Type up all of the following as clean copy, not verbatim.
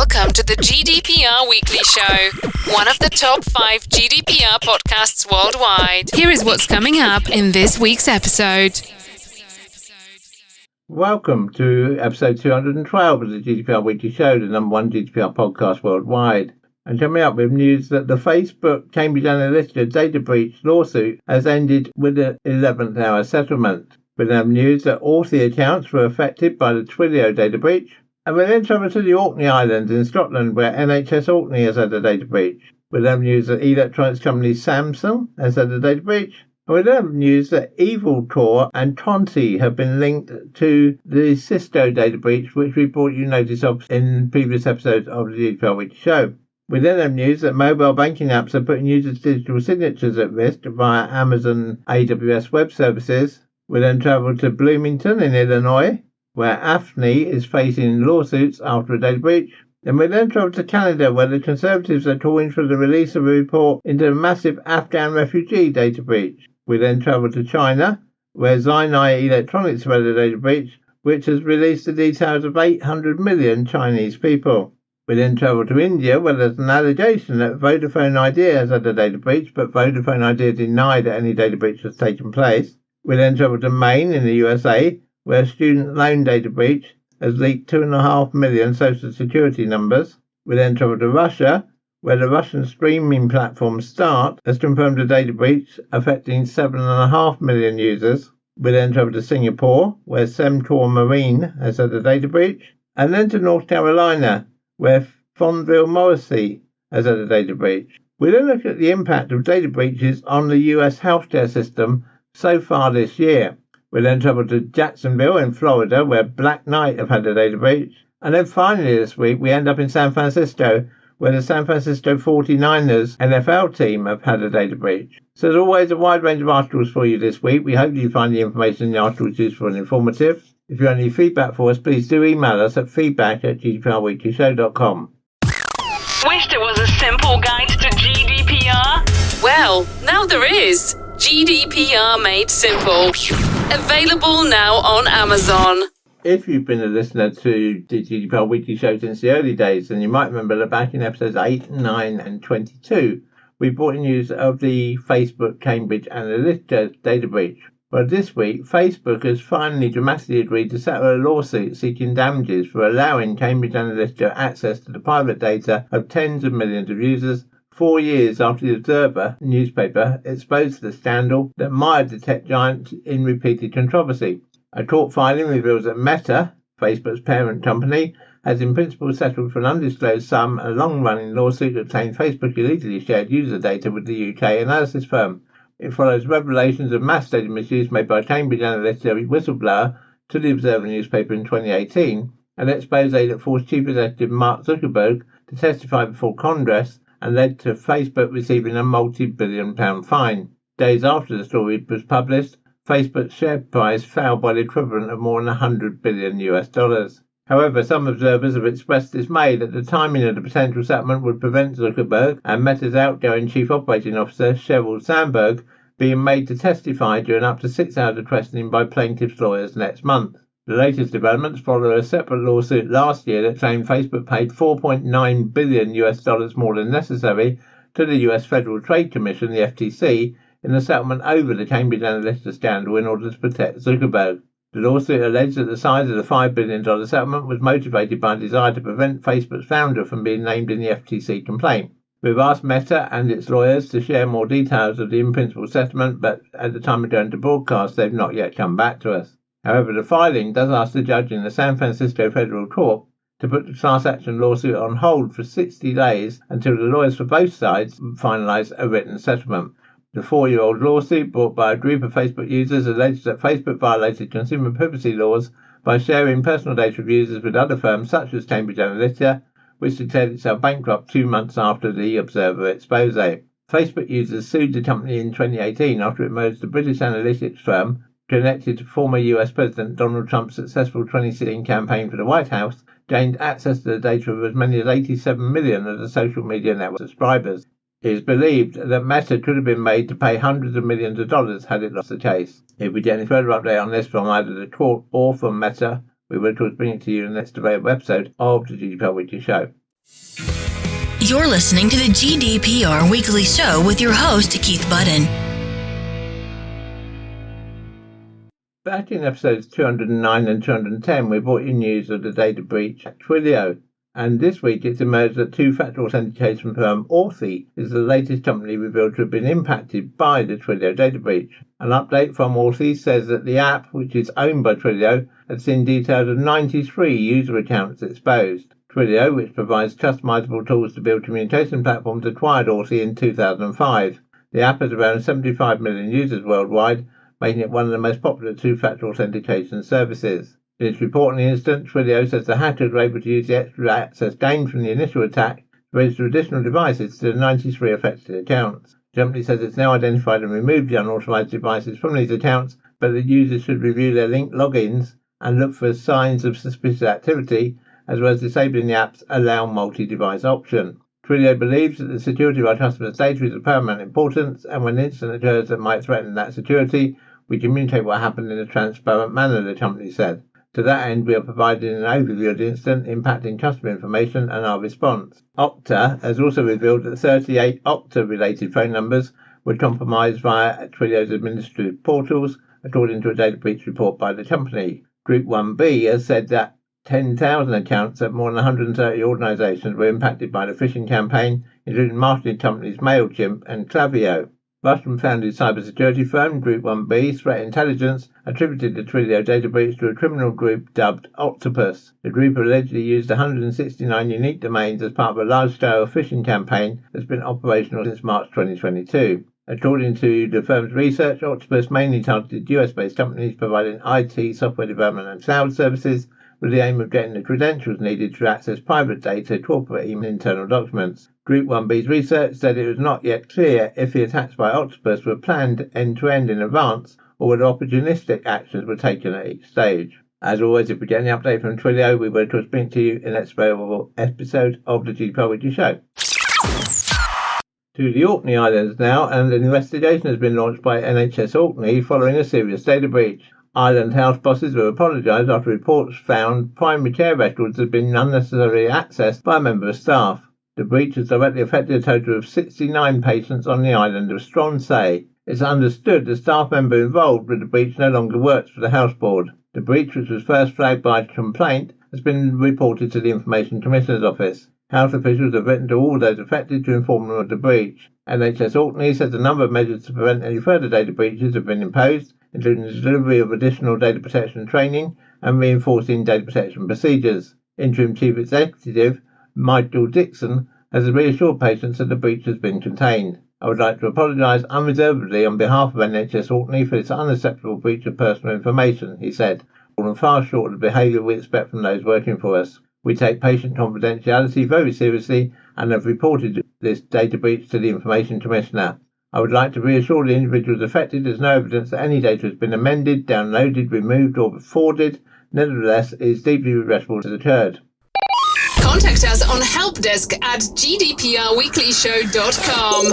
Welcome to the GDPR Weekly Show, one of the top 5 GDPR podcasts worldwide. Here is what's coming up in this week's episode. Welcome to episode 212 of the GDPR Weekly Show, the number one GDPR podcast worldwide. And coming up with news that the Facebook Cambridge Analytica data breach lawsuit has ended with an 11th hour settlement. With news that Authy accounts were affected by the Twilio data breach. And we then travel to the Orkney Islands in Scotland, where NHS Orkney has had a data breach. With news that electronics company Samsung has had a data breach. And with news that Vodafone and Conti have been linked to the Cisco data breach, which we brought you notice of in previous episodes of the GDPR Weekly Show. We then have news that mobile banking apps are putting users' digital signatures at risk via Amazon AWS Web Services. We then travel to Bloomington in Illinois, where Afni is facing lawsuits after a data breach. And we then travel to Canada, where the Conservatives are calling for the release of a report into a massive Afghan refugee data breach. We then travel to China, where Xinai Electronics have had a data breach, which has released the details of 800 million Chinese people. We then travel to India, where there's an allegation that Vodafone Idea has had a data breach, but Vodafone Idea denied that any data breach has taken place. We then travel to Maine in the USA, where a student loan data breach has leaked 2.5 million social security numbers. We then travel to Russia, where the Russian streaming platform Start has confirmed a data breach affecting 7.5 million users. We then travel to Singapore, where Semcorp Marine has had a data breach. And then to North Carolina, where Fonvile Morisey has had a data breach. We then look at the impact of data breaches on the US healthcare system so far this year. We then travel to Jacksonville in Florida, where Black Knight have had a data breach. And then finally this week, we end up in San Francisco, where the San Francisco 49ers NFL team have had a data breach. So as always, a wide range of articles for you this week. We hope you find the information in the articles useful and informative. If you have any feedback for us, please do email us at feedback@gdprweeklyshow.com. Wished it was a simple guide to GDPR? Well, now there is. GDPR Made Simple. Available now on Amazon. If you've been a listener to the GDPR Weekly Show since the early days, then you might remember that back in episodes 8, 9 and 22, we brought you news of the Facebook Cambridge Analytica data breach. Well, this week, Facebook has finally dramatically agreed to settle a lawsuit seeking damages for allowing Cambridge Analytica access to the private data of tens of millions of users 4 years after the Observer newspaper exposed the scandal that mired the tech giant in repeated controversy. A court filing reveals that Meta, Facebook's parent company, has in principle settled for an undisclosed sum a long-running lawsuit that claimed Facebook illegally shared user data with the UK analysis firm. It follows revelations of mass data misuse made by Cambridge Analytica whistleblower to the Observer newspaper in 2018, an expose that forced Chief Executive Mark Zuckerberg to testify before Congress and led to Facebook receiving a multi-billion-pound fine. Days after the story was published, Facebook's share price fell by the equivalent of more than $100 billion. However, some observers have expressed dismay that the timing of the potential settlement would prevent Zuckerberg and Meta's outgoing Chief Operating Officer, Sheryl Sandberg, being made to testify during up to 6 hours of questioning by plaintiffs' lawyers next month. The latest developments follow a separate lawsuit last year that claimed Facebook paid $4.9 billion more than necessary to the US Federal Trade Commission, the FTC, in the settlement over the Cambridge Analytica scandal in order to protect Zuckerberg. The lawsuit alleged that the size of the $5 billion settlement was motivated by a desire to prevent Facebook's founder from being named in the FTC complaint. We've asked Meta and its lawyers to share more details of the in-principle settlement, but at the time of going to broadcast, they've not yet come back to us. However, the filing does ask the judge in the San Francisco Federal Court to put the class action lawsuit on hold for 60 days until the lawyers for both sides finalise a written settlement. The 4-year-old lawsuit, brought by a group of Facebook users, alleged that Facebook violated consumer privacy laws by sharing personal data of users with other firms such as Cambridge Analytica, which declared itself bankrupt 2 months after the Observer expose. Facebook users sued the company in 2018 after it merged the British analytics firm connected to former US President Donald Trump's successful 2016 campaign for the White House, gained access to the data of as many as 87 million of the social media network subscribers. It is believed that Meta could have been made to pay hundreds of millions of dollars had it lost the case. If we get any further update on this from either the court or from Meta, we will of course bring it to you in the next available episode of the GDPR Weekly Show. You're listening to the GDPR Weekly Show with your host, Keith Budden. Back in episodes 209 and 210, we brought you news of the data breach at Twilio. And this week it's emerged that two-factor authentication firm Authy is the latest company revealed to have been impacted by the Twilio data breach. An update from Authy says that the app, which is owned by Twilio, had seen details of 93 user accounts exposed. Twilio, which provides customizable tools to build communication platforms, acquired Authy in 2005. The app has around 75 million users worldwide, making it one of the most popular two-factor authentication services. In its report on the incident, Twilio says the hackers were able to use the extra access gained from the initial attack to register additional devices to the 93 affected accounts. The company says it's now identified and removed the unauthorized devices from these accounts, but that users should review their linked logins and look for signs of suspicious activity, as well as disabling the app's Allow Multi-Device option. Twilio believes that the security of our customers' data is of paramount importance, and when an incident occurs that might threaten that security, we communicate what happened in a transparent manner, the company said. To that end, we are providing an overview of the incident impacting customer information and our response. Okta has also revealed that 38 Okta-related phone numbers were compromised via Twilio's administrative portals, according to a data breach report by the company. Group 1B has said that 10,000 accounts at more than 130 organisations were impacted by the phishing campaign, including marketing companies MailChimp and Klaviyo. Russian-founded cybersecurity firm Group 1B Threat Intelligence attributed the Twilio data breach to a criminal group dubbed Octopus. The group allegedly used 169 unique domains as part of a large-scale phishing campaign that's been operational since March 2022. According to the firm's research, Octopus mainly targeted US-based companies providing IT, software development and cloud services, with the aim of getting the credentials needed to access private data, corporate email, and internal documents. Group 1B's research said it was not yet clear if the attacks by Octopus were planned end-to-end in advance, or whether opportunistic actions were taken at each stage. As always, if we get any update from Twilio, we will speak to you in the next available episode of the GDPR Weekly Show. To the Orkney Islands now, and an investigation has been launched by NHS Orkney following a serious data breach. Island house bosses have apologised after reports found primary care records had been unnecessarily accessed by a member of staff. The breach has directly affected a total of 69 patients on the island of Stronsay. It's understood the staff member involved with the breach no longer works for the house board. The breach, which was first flagged by a complaint, has been reported to the Information Commissioner's Office. Health officials have written to all those affected to inform them of the breach. NHS Orkney says a number of measures to prevent any further data breaches have been imposed, including the delivery of additional data protection training and reinforcing data protection procedures. Interim Chief Executive Michael Dixon has reassured patients that the breach has been contained. I would like to apologise unreservedly on behalf of NHS Orkney for this unacceptable breach of personal information, he said, falling far short of the behaviour we expect from those working for us. We take patient confidentiality very seriously and have reported this data breach to the Information Commissioner. I would like to reassure the individuals affected there's no evidence that any data has been amended, downloaded, removed or forwarded. Nevertheless, it is deeply regrettable it has occurred. Contact us on helpdesk@gdprweeklyshow.com.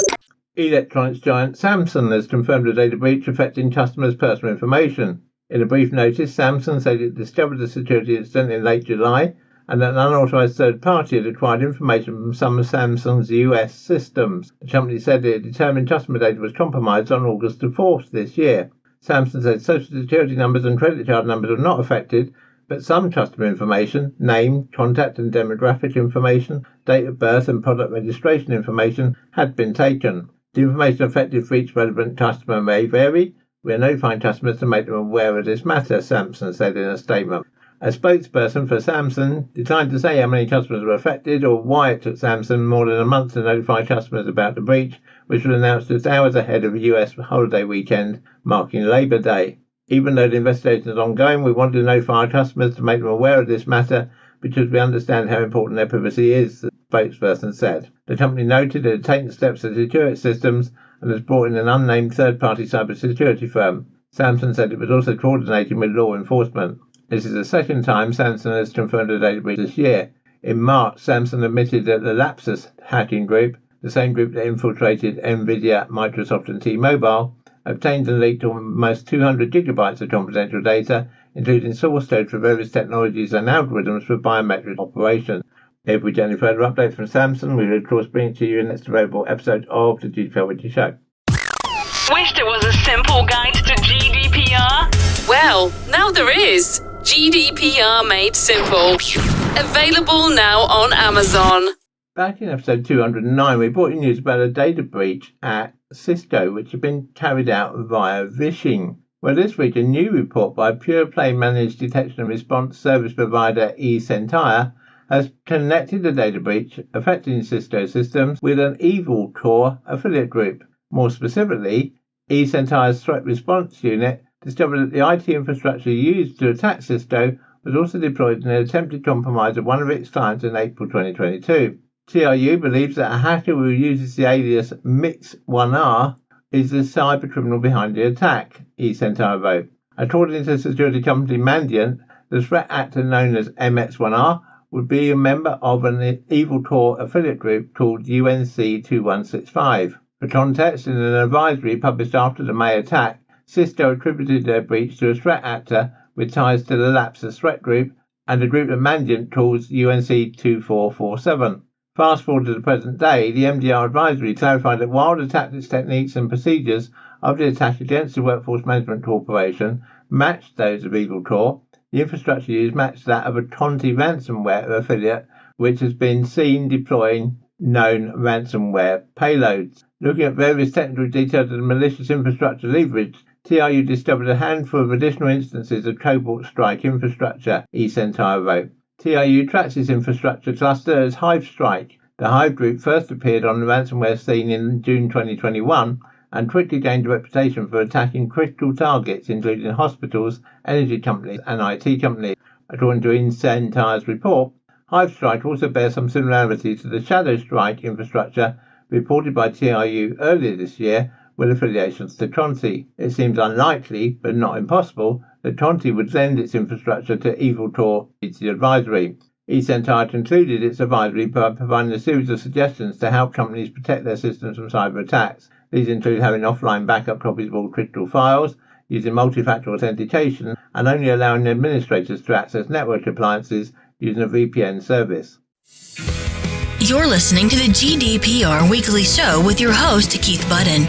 Electronics giant Samsung has confirmed a data breach affecting customers' personal information. In a brief notice, Samsung said it discovered the security incident in late July and that an unauthorized third party had acquired information from some of Samsung's US systems. The company said it had determined customer data was compromised on August the 4th this year. Samsung said social security numbers and credit card numbers were not affected, but some customer information, name, contact and demographic information, date of birth and product registration information had been taken. The information affected for each relevant customer may vary. We are notifying customers to make them aware of this matter, Samsung said in a statement. A spokesperson for Samsung declined to say how many customers were affected or why it took Samsung more than a month to notify customers about the breach, which was announced just hours ahead of a US holiday weekend marking Labor Day. Even though the investigation is ongoing, we wanted to notify our customers to make them aware of this matter because we understand how important their privacy is, the spokesperson said. The company noted it had taken steps to secure its systems and has brought in an unnamed third-party cybersecurity firm. Samsung said it was also coordinating with law enforcement. This is the second time Samsung has confirmed a data breach this year. In March, Samsung admitted that the Lapsus hacking group, the same group that infiltrated Nvidia, Microsoft and T-Mobile, obtained and leaked almost 200 gigabytes of confidential data, including source code for various technologies and algorithms for biometric operations. If we get any further updates from Samsung, we will of course bring it to you in the next available episode of the GDPR Weekly Show. Wished it was a simple guide to GDPR? Well, now there is. GDPR Made Simple. Available now on Amazon. Back in episode 209, we brought you news about a data breach at Cisco, which had been carried out via phishing. Well, this week, a new report by pure play managed detection and response service provider Xinai has connected the data breach affecting Cisco systems with an Evil Core affiliate group. More specifically, Xinai's threat response unit discovered that the IT infrastructure used to attack Cisco was also deployed in an attempted compromise of one of its clients in April 2022. TRU believes that a hacker who uses the alias Mix1R is the cybercriminal behind the attack, Xinai wrote. According to security company Mandiant, the threat actor known as MX1R would be a member of an Evil Core affiliate group called UNC 2165. For context, in an advisory published after the May attack, Cisco attributed their breach to a threat actor with ties to the Lapsus threat group and a group that Mandiant calls UNC 2447. Fast forward to the present day, the MDR advisory clarified that while the tactics, techniques and procedures of the attack against the Workforce Management Corporation matched those of Evil Core, the infrastructure used matched that of a Conti ransomware affiliate, which has been seen deploying known ransomware payloads. Looking at various technical details of the malicious infrastructure leverage, TRU discovered a handful of additional instances of Cobalt Strike infrastructure, Xinai wrote. TRU tracks its infrastructure cluster as Hive Strike. The Hive group first appeared on the ransomware scene in June 2021 and quickly gained a reputation for attacking critical targets, including hospitals, energy companies, and IT companies. According to Xinai's report, Hive Strike also bears some similarity to the Shadow Strike infrastructure reported by TRU earlier this year with affiliations to Conti. It seems unlikely, but not impossible, that Conti would lend its infrastructure to Evil Core, the advisory. Xinai concluded its advisory by providing a series of suggestions to help companies protect their systems from cyber attacks. These include having offline backup copies of all critical files, using multi-factor authentication, and only allowing administrators to access network appliances using a VPN service. You're listening to the GDPR Weekly Show with your host, Keith Budden.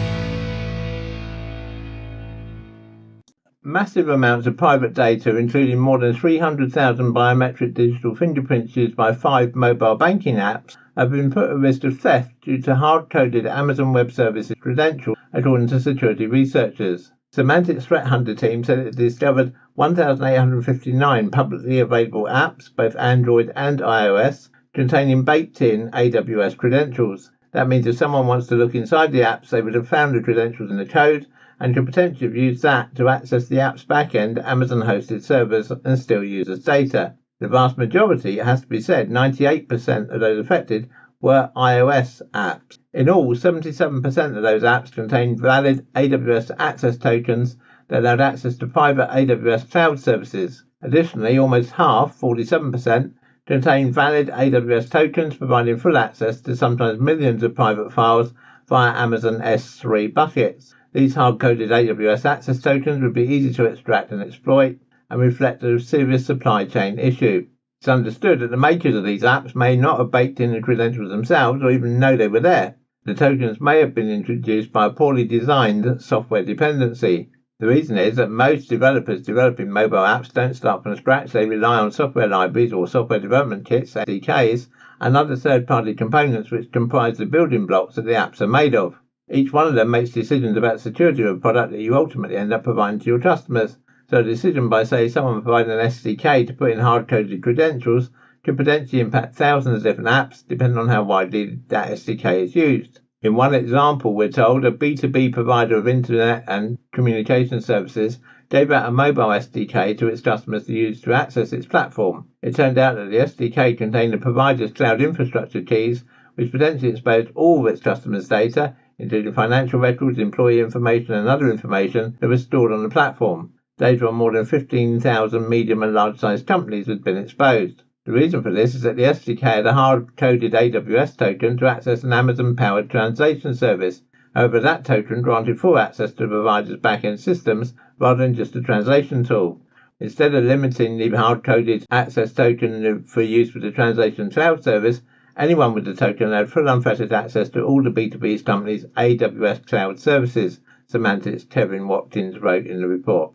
Massive amounts of private data, including more than 300,000 biometric digital fingerprints used by 5 mobile banking apps, have been put at risk of theft due to hard-coded Amazon Web Services credentials, according to security researchers. Symantec's threat hunter team said it discovered 1,859 publicly available apps, both Android and iOS, containing baked-in AWS credentials. That means if someone wants to look inside the apps, they would have found the credentials in the code and could potentially have used that to access the app's back-end Amazon-hosted servers and steal users' data. The vast majority, it has to be said, 98% of those affected, were iOS apps. In all, 77% of those apps contained valid AWS access tokens that allowed access to private AWS cloud services. Additionally, almost half, 47%, contained valid AWS tokens providing full access to sometimes millions of private files via Amazon S3 buckets. These hard-coded AWS access tokens would be easy to extract and exploit and reflect a serious supply chain issue. It's understood that the makers of these apps may not have baked in the credentials themselves or even know they were there. The tokens may have been introduced by a poorly designed software dependency. The reason is that most developers developing mobile apps don't start from scratch. They rely on software libraries or software development kits, SDKs, and other third-party components which comprise the building blocks that the apps are made of. Each one of them makes decisions about security of a product that you ultimately end up providing to your customers. So a decision by, say, someone providing an SDK to put in hard-coded credentials could potentially impact thousands of different apps, depending on how widely that SDK is used. In one example, we're told a B2B provider of internet and communication services gave out a mobile SDK to its customers to use to access its platform. It turned out that the SDK contained the provider's cloud infrastructure keys, which potentially exposed all of its customers' data, including financial records, employee information and other information that was stored on the platform. Data on more than 15,000 medium and large-sized companies had been exposed. The reason for this is that the SDK had a hard-coded AWS token to access an Amazon-powered translation service. However, that token granted full access to the provider's back-end systems rather than just a translation tool. Instead of limiting the hard-coded access token for use with the translation cloud service, anyone with the token had full unfettered access to all the B2B's company's AWS cloud services, Semantics' Kevin Watkins wrote in the report.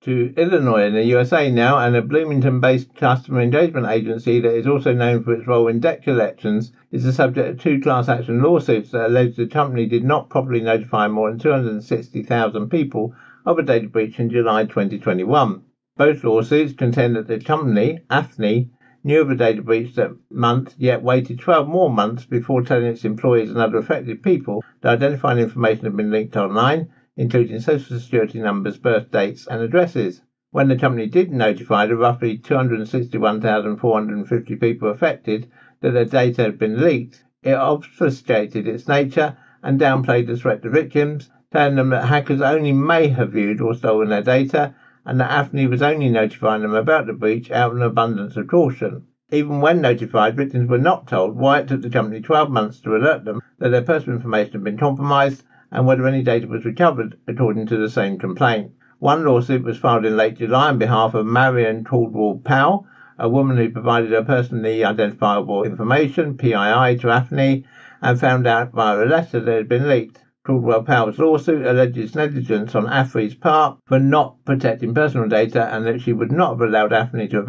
To Illinois in the USA now, and a Bloomington-based customer engagement agency that is also known for its role in debt collections is the subject of two class action lawsuits that allege the company did not properly notify more than 260,000 people of a data breach in July 2021. Both lawsuits contend that the company, Afni, knew of a data breach that month, yet waited 12 more months before telling its employees and other affected people that identifying information had been leaked online, including social security numbers, birth dates and addresses. When the company did notify the roughly 261,450 people affected that their data had been leaked, it obfuscated its nature and downplayed the threat to victims, telling them that hackers only may have viewed or stolen their data, and that Afni was only notifying them about the breach out of an abundance of caution. Even when notified, victims were not told why it took the company 12 months to alert them that their personal information had been compromised and whether any data was recovered, according to the same complaint. One lawsuit was filed in late July on behalf of Marion Caldwell-Powell, a woman who provided her personally identifiable information, PII, to Afni and found out via a letter that it had been leaked. Caldwell-Powell's lawsuit alleges negligence on Afni's part for not protecting personal data and that she would not have allowed Afni to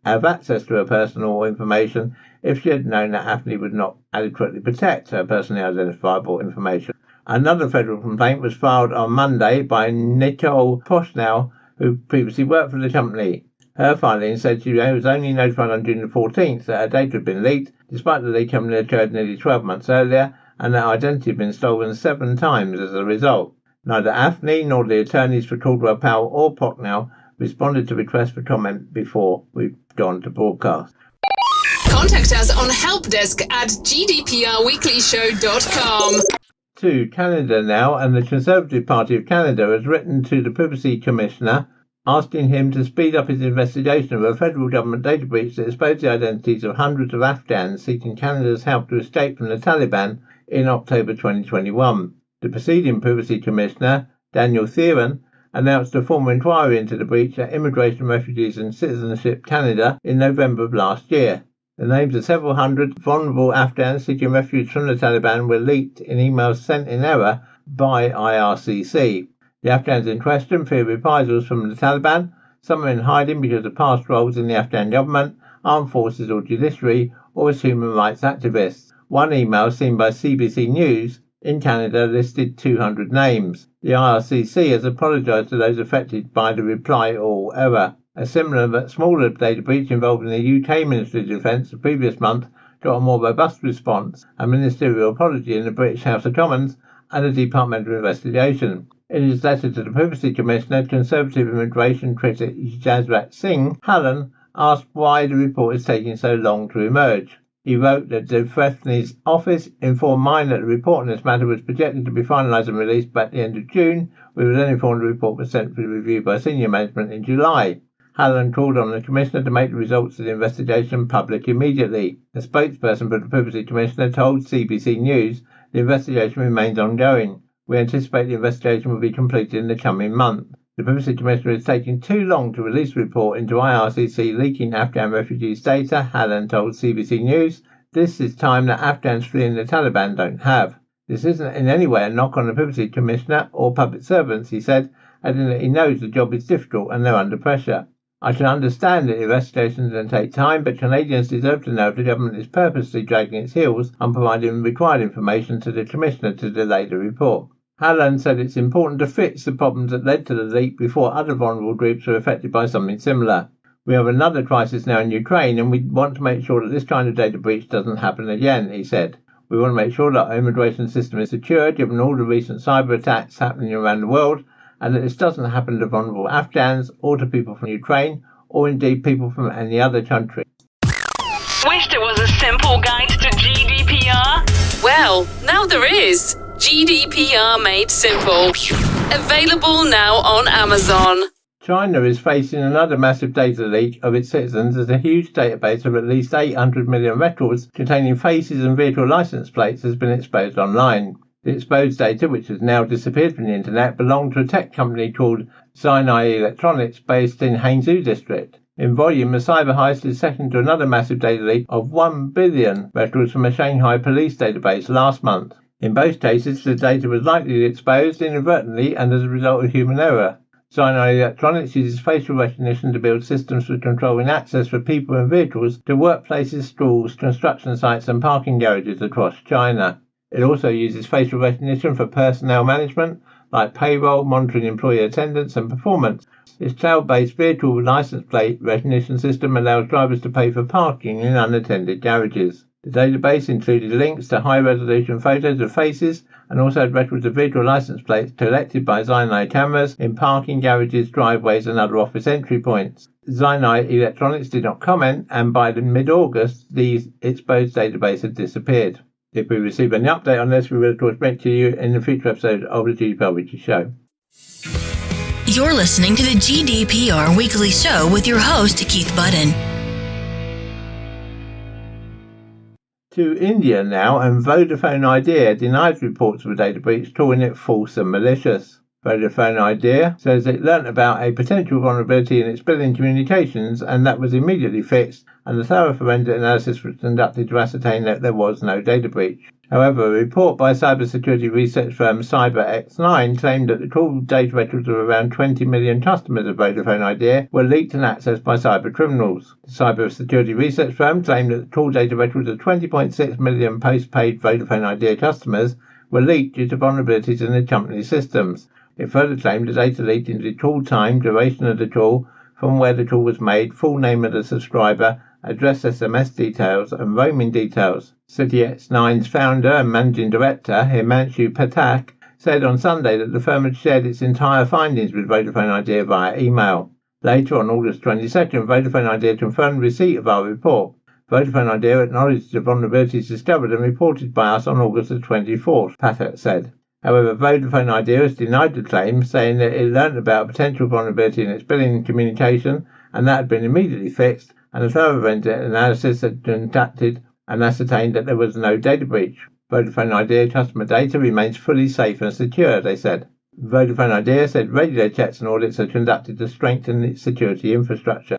have access to her personal information if she had known that Afni would not adequately protect her personally identifiable information. Another federal complaint was filed on Monday by Nicole Poshnell, who previously worked for the company. Her filing said she was only notified on June the 14th that her data had been leaked, despite the leak having occurred nearly 12 months earlier, and that identity had been stolen 7 times as a result. Neither Afni nor the attorneys for Caldwell-Powell or Pocknell responded to requests for comment before we've gone to broadcast. Contact us on helpdesk@gdprweeklyshow.com. To Canada now, and the Conservative Party of Canada has written to the Privacy Commissioner asking him to speed up his investigation of a federal government data breach that exposed the identities of hundreds of Afghans seeking Canada's help to escape from the Taliban in October 2021. The preceding Privacy Commissioner, Daniel Theron, announced a formal inquiry into the breach at Immigration, Refugees and Citizenship Canada in November of last year. The names of several hundred vulnerable Afghans seeking refuge from the Taliban were leaked in emails sent in error by IRCC. The Afghans in question fear reprisals from the Taliban. Some are in hiding because of past roles in the Afghan government, armed forces or judiciary, or as human rights activists. One email seen by CBC News in Canada listed 200 names. The IRCC has apologised to those affected by the reply all error. A similar but smaller data breach involving the UK Ministry of Defence the previous month got a more robust response, a ministerial apology in the British House of Commons and a departmental investigation. In his letter to the Privacy Commissioner, Conservative immigration critic Jasrat Singh Hallan asked why the report is taking so long to emerge. He wrote that the Afni's office informed mine that the report on this matter was projected to be finalised and released by the end of June. We were then informed the report was sent for review by senior management in July. Hallan called on the Commissioner to make the results of the investigation public immediately. A spokesperson for the Privacy Commissioner told CBC News the investigation remains ongoing. We anticipate the investigation will be completed in the coming month. The Privacy Commissioner is taking too long to release a report into IRCC leaking Afghan refugees' data, Hallan told CBC News. This is time that Afghans fleeing the Taliban don't have. This isn't in any way a knock on the Privacy Commissioner or public servants, he said, adding that he knows the job is difficult and they're under pressure. I can understand that investigations can take time, but Canadians deserve to know if the government is purposely dragging its heels on providing required information to the Commissioner to delay the report. Hallan said it's important to fix the problems that led to the leak before other vulnerable groups are affected by something similar. We have another crisis now in Ukraine and we want to make sure that this kind of data breach doesn't happen again, he said. We want to make sure that our immigration system is secure given all the recent cyber attacks happening around the world, and that this doesn't happen to vulnerable Afghans or to people from Ukraine or indeed people from any other country. Wished it was a simple guide to GDPR? Well, now there is. GDPR Made Simple. Available now on Amazon. China is facing another massive data leak of its citizens as a huge database of at least 800 million records containing faces and vehicle license plates has been exposed online. The exposed data, which has now disappeared from the internet, belonged to a tech company called Xinai Electronics, based in Hangzhou district. In volume, the cyber heist is second to another massive data leak of 1 billion records from a Shanghai police database last month. In both cases, the data was likely exposed inadvertently and as a result of human error. Xinai Electronics uses facial recognition to build systems for controlling access for people and vehicles to workplaces, schools, construction sites and parking garages across China. It also uses facial recognition for personnel management, like payroll, monitoring employee attendance and performance. Its cloud-based vehicle license plate recognition system allows drivers to pay for parking in unattended garages. The database included links to high-resolution photos of faces and also had records of vehicle license plates collected by Xinai cameras in parking garages, driveways and other office entry points. Xinai Electronics did not comment, and by mid-August, the exposed database had disappeared. If we receive any update on this, we will of course bring to you in a future episode of the GDPR Weekly Show. You're listening to the GDPR Weekly Show with your host, Keith Budden. To India now, and Vodafone Idea denies reports of a data breach, calling it false and malicious. Vodafone Idea says it learnt about a potential vulnerability in its billing communications, and that was immediately fixed, and a thorough forensic analysis was conducted to ascertain that there was no data breach. However, a report by cybersecurity research firm Xinai claimed that the call data records of around 20 million customers of Vodafone Idea were leaked and accessed by cyber criminals. The cybersecurity research firm claimed that the call data records of 20.6 million postpaid Vodafone Idea customers were leaked due to vulnerabilities in the company's systems. It further claimed the data leaked into the call time, duration of the call, from where the call was made, full name of the subscriber, address, SMS details and roaming details. City X9's founder and managing director, Himanshu Pathak, said on Sunday that the firm had shared its entire findings with Vodafone Idea via email. Later, on August 22nd, Vodafone Idea confirmed receipt of our report. Vodafone Idea acknowledged the vulnerabilities discovered and reported by us on August the 24th, Pathak said. However, Vodafone Idea has denied the claim, saying that it learnt about a potential vulnerability in its billing communication and that had been immediately fixed, and a thorough forensic analysis had been conducted and ascertained that there was no data breach. Vodafone Idea customer data remains fully safe and secure, they said. Vodafone Idea said regular checks and audits are conducted to strengthen its security infrastructure.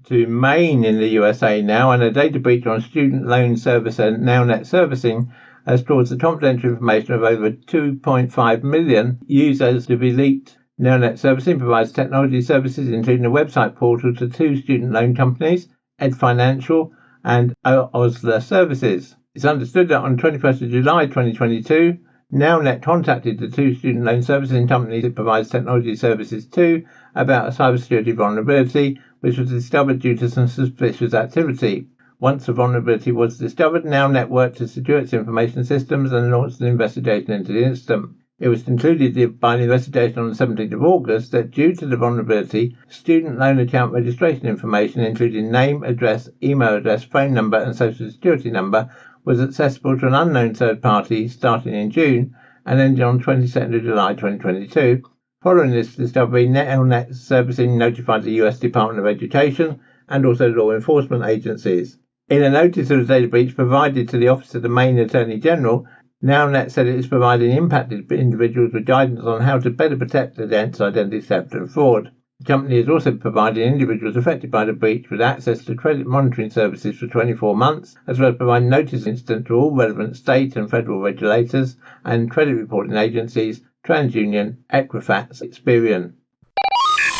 To Maine in the USA now, and a data breach on student loan servicer NowNet Servicing has caused the confidential information of over 2.5 million users to be leaked. NowNet Servicing provides technology services, including a website portal to two student loan companies, Ed Financial and Osler Services. It's understood that on 21st of July 2022, NowNet contacted the two student loan servicing companies it provides technology services to about a cybersecurity vulnerability, which was discovered due to some suspicious activity. Once the vulnerability was discovered, NowNet worked to secure its information systems and launched an investigation into the incident. It was concluded by an investigation on the 17th of August that due to the vulnerability, student loan account registration information, including name, address, email address, phone number and social security number, was accessible to an unknown third party starting in June and ending on 22nd of July 2022. Following this discovery, NowNet Servicing notified the US Department of Education and also law enforcement agencies. In a notice of the data breach provided to the Office of the Maine Attorney General, NowNet said it is providing impacted individuals with guidance on how to better protect against identity theft and fraud. The company is also providing individuals affected by the breach with access to credit monitoring services for 24 months, as well as providing notice instant to all relevant state and federal regulators and credit reporting agencies, TransUnion, Equifax, Experian.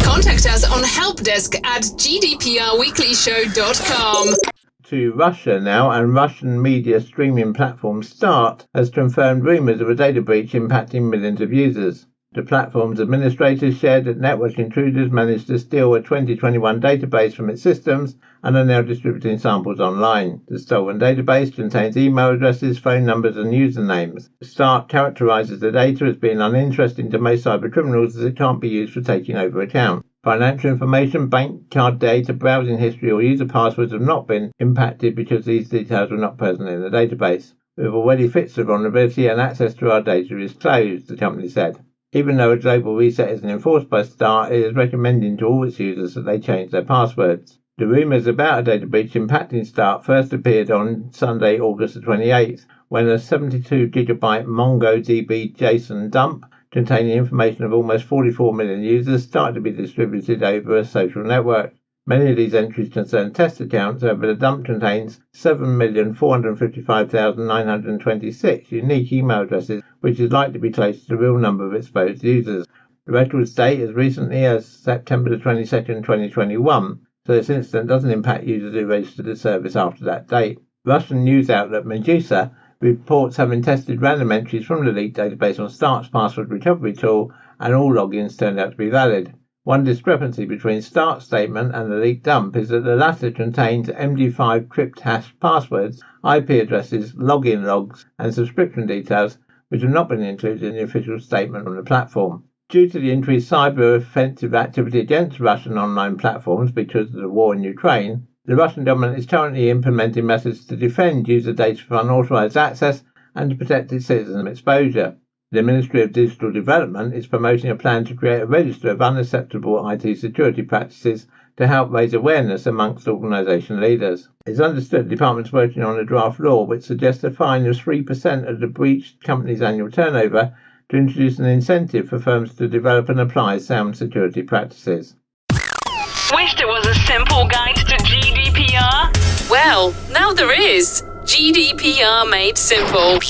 Contact us on helpdesk@gdprweeklyshow.com. To Russia now, and Russian media streaming platform Start has confirmed rumours of a data breach impacting millions of users. The platform's administrators shared that network intruders managed to steal a 2021 database from its systems and are now distributing samples online. The stolen database contains email addresses, phone numbers and usernames. Start characterises the data as being uninteresting to most cybercriminals as it can't be used for taking over accounts. Financial information, bank card data, browsing history or user passwords have not been impacted because these details were not present in the database. We have already fixed the vulnerability and access to our data is closed, the company said. Even though a global reset isn't enforced by Start, it is recommending to all its users that they change their passwords. The rumours about a data breach impacting Start first appeared on Sunday, August the 28th, when a 72GB MongoDB JSON dump containing information of almost 44 million users started to be distributed over a social network. Many of these entries concern test accounts, but the dump contains 7,455,926 unique email addresses, which is likely to be close to the real number of exposed users. The records date as recently as September the 22nd, 2021, so this incident doesn't impact users who registered the service after that date. Russian news outlet Medusa reports having tested random entries from the leaked database on Start's password recovery tool, and all logins turned out to be valid. One discrepancy between Start's statement and the leaked dump is that the latter contains MD5 crypt hash passwords, IP addresses, login logs, and subscription details, which have not been included in the official statement from the platform. Due to the increased cyber offensive activity against Russian online platforms because of the war in Ukraine, the Russian government is currently implementing methods to defend user data from unauthorized access and to protect its citizens from exposure. The Ministry of Digital Development is promoting a plan to create a register of unacceptable IT security practices to help raise awareness amongst organisation leaders. It's understood the department is working on a draft law which suggests a fine of 3% of the breached company's annual turnover to introduce an incentive for firms to develop and apply sound security practices. Wished it was a simple guide to GDPR? Well, now there is. GDPR Made Simple.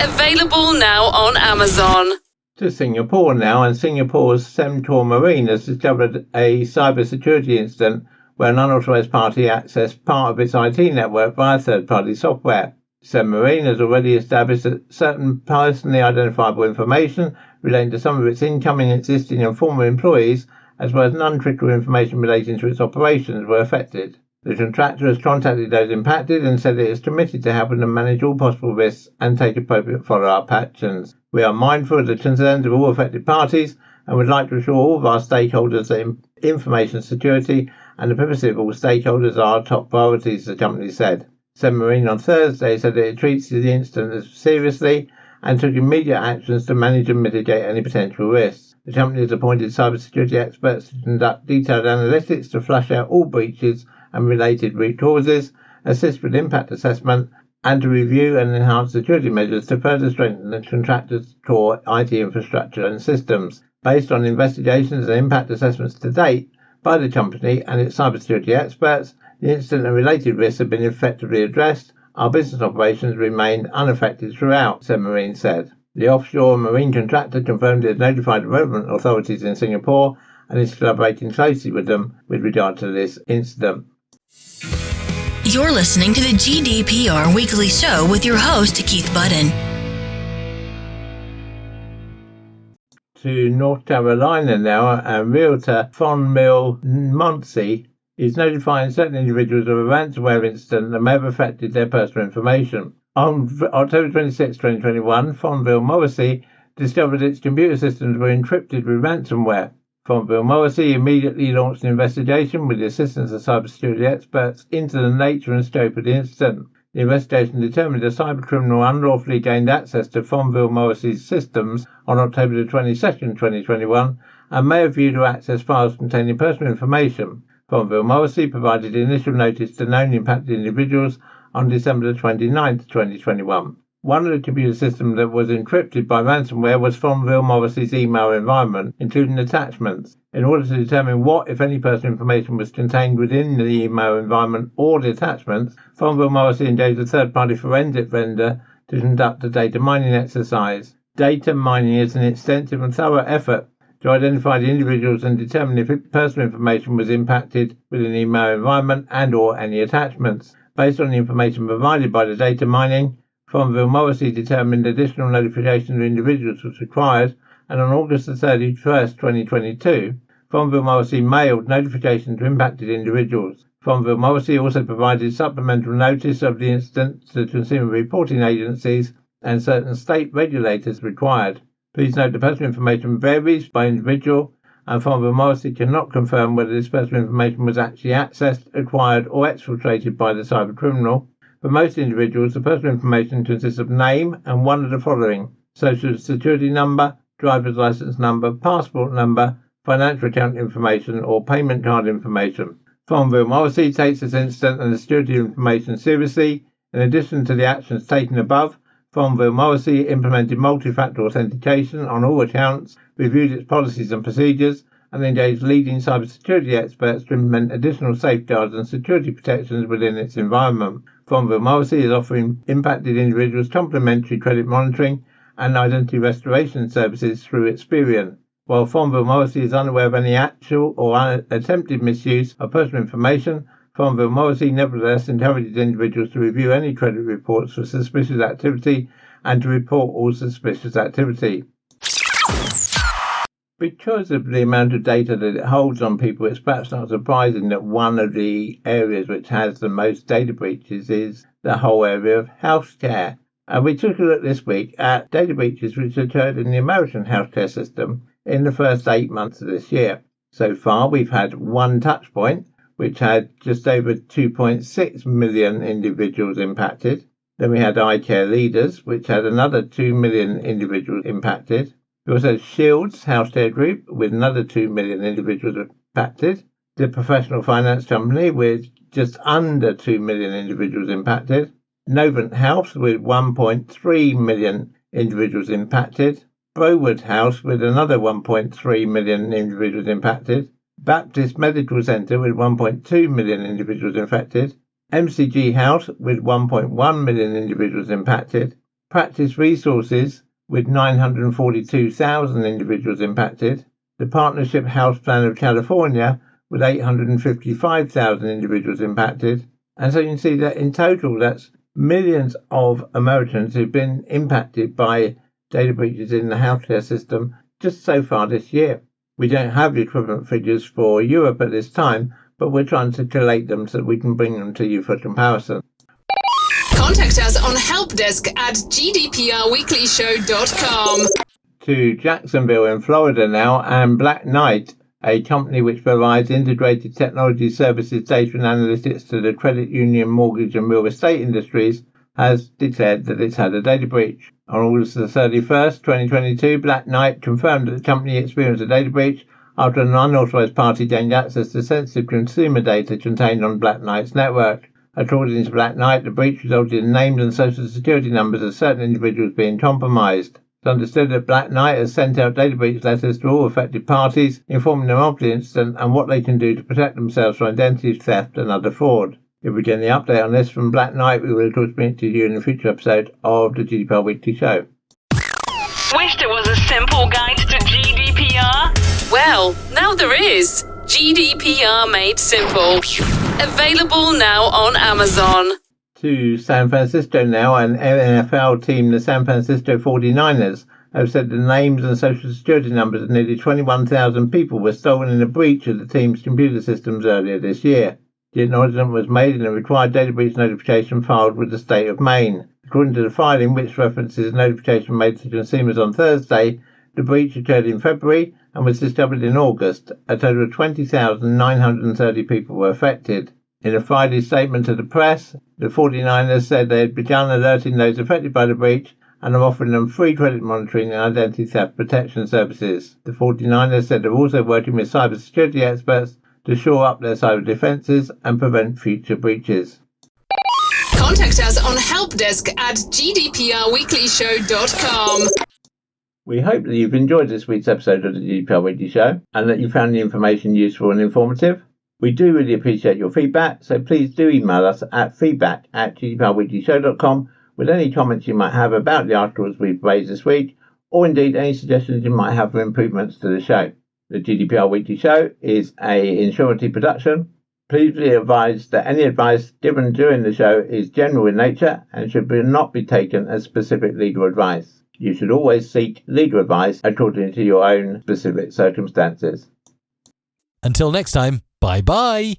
Available now on Amazon. To Singapore now, and Singapore's Semcorp Marine has discovered a cybersecurity incident where an unauthorized party accessed part of its IT network via third-party software. Semcorp Marine has already established that certain personally identifiable information relating to some of its incoming, existing and former employees, as well as non-critical information relating to its operations, were affected. The contractor has contacted those impacted and said it is committed to helping them manage all possible risks and take appropriate follow-up actions. We are mindful of the concerns of all affected parties and would like to assure all of our stakeholders that information security and the privacy of all stakeholders are our top priorities, the company said. Semcorp Marine on Thursday said that it treats the incident as seriously and took immediate actions to manage and mitigate any potential risks. The company has appointed cybersecurity experts to conduct detailed analytics to flush out all breaches and related root causes, assist with impact assessment, and to review and enhance security measures to further strengthen the contractor's core IT infrastructure and systems. Based on investigations and impact assessments to date by the company and its cybersecurity experts, the incident and related risks have been effectively addressed. Our business operations remained unaffected throughout, Semcorp Marine said. The offshore marine contractor confirmed it had notified the relevant authorities in Singapore and is collaborating closely with them with regard to this incident. You're listening to the GDPR Weekly Show with your host, Keith Budden. To North Carolina now, and realtor Fonvile Morisey is notifying certain individuals of a ransomware incident that may have affected their personal information. On October 26, 2021, Fonvile Morisey discovered its computer systems were encrypted with ransomware. Fonvile Morisey immediately launched an investigation with the assistance of cybersecurity experts into the nature and scope of the incident. The investigation determined a cybercriminal unlawfully gained access to Fonvile Morisey's systems on October 22, 2021, and may have viewed or accessed files containing personal information. Fonvile Morisey provided initial notice to known impacted individuals on December 29, 2021. One of the computer systems that was encrypted by ransomware was Fonvile Morisey's email environment, including attachments. In order to determine what, if any, personal information was contained within the email environment or the attachments, Fonvile Morisey engaged a third-party forensic vendor to conduct a data mining exercise. Data mining is an extensive and thorough effort to identify the individuals and determine if personal information was impacted within the email environment and or any attachments. Based on the information provided by the data mining, Fonvile Morisey determined additional notification of individuals was required, and on August 31st, 2022, Fonvile Morisey mailed notification to impacted individuals. Fonvile Morisey also provided supplemental notice of the incident to consumer reporting agencies and certain state regulators required. Please note the personal information varies by individual, and Fonvile Morisey cannot confirm whether this personal information was actually accessed, acquired, or exfiltrated by the cybercriminal. For most individuals, the personal information consists of name and one of the following: social security number, driver's license number, passport number, financial account information, or payment card information. Fonvile Morisey takes this incident and the security information seriously. In addition to the actions taken above, Fonvile Morisey implemented multi-factor authentication on all accounts, reviewed its policies and procedures, and engaged leading cybersecurity experts to implement additional safeguards and security protections within its environment. Fonvile Morisey is offering impacted individuals complimentary credit monitoring and identity restoration services through Experian. While Fonvile Morisey is unaware of any actual or attempted misuse of personal information, Fonvile Morisey nevertheless encourages individuals to review any credit reports for suspicious activity and to report all suspicious activity. Because of the amount of data that it holds on people, it's perhaps not surprising that one of the areas which has the most data breaches is the whole area of healthcare. And we took a look this week at data breaches which occurred in the American healthcare system in the first 8 months of this year. So far, we've had one touch point, which had just over 2.6 million individuals impacted. Then we had Eye Care Leaders, which had another 2 million individuals impacted. We also had Shields Healthcare Group, with another 2 million individuals impacted. The Professional Finance Company, with just under 2 million individuals impacted. Novant Health, with 1.3 million individuals impacted. Browood House, with another 1.3 million individuals impacted. Baptist Medical Centre with 1.2 million individuals infected, MCG House with 1.1 million individuals impacted, Practice Resources with 942,000 individuals impacted, the Partnership House Plan of California with 855,000 individuals impacted, and so you can see that in total that's millions of Americans who've been impacted by data breaches in the healthcare system just so far this year. We don't have the equivalent figures for Europe at this time, but we're trying to collate them so that we can bring them to you for comparison. Contact us on helpdesk@gdprweeklyshow.com. To Jacksonville in Florida now, and Black Knight, a company which provides integrated technology services, data and analytics to the credit union, mortgage and real estate industries, has declared that it's had a data breach. On August the 31st, 2022, Black Knight confirmed that the company experienced a data breach after an unauthorized party gained access to sensitive consumer data contained on Black Knight's network. According to Black Knight, the breach resulted in names and social security numbers of certain individuals being compromised. It's understood that Black Knight has sent out data breach letters to all affected parties, informing them of the incident and what they can do to protect themselves from identity theft and other fraud. If we get any update on this from Black Knight, we will of course bring it to you in a future episode of the GDPR Weekly Show. Wished it was a simple guide to GDPR? Well, now there is. GDPR Made Simple. Available now on Amazon. To San Francisco now, an NFL team, the San Francisco 49ers, have said the names and social security numbers of nearly 21,000 people were stolen in a breach of the team's computer systems earlier this year. The acknowledgement was made in a required data breach notification filed with the state of Maine. According to the filing, which references a notification made to consumers on Thursday, the breach occurred in February and was discovered in August. A total of 20,930 people were affected. In a Friday statement to the press, the 49ers said they had begun alerting those affected by the breach and are offering them free credit monitoring and identity theft protection services. The 49ers said they're also working with cybersecurity experts to shore up their cyber defenses and prevent future breaches. Contact us on helpdesk@gdprweeklyshow.com. We hope that you've enjoyed this week's episode of the GDPR Weekly Show and that you found the information useful and informative. We do really appreciate your feedback, so please do email us at feedback@gdprweeklyshow.com with any comments you might have about the articles we've raised this week, or indeed any suggestions you might have for improvements to the show. The GDPR Weekly Show is a Insurity production. Please be advised that any advice given during the show is general in nature and should not be taken as specific legal advice. You should always seek legal advice according to your own specific circumstances. Until next time, bye-bye.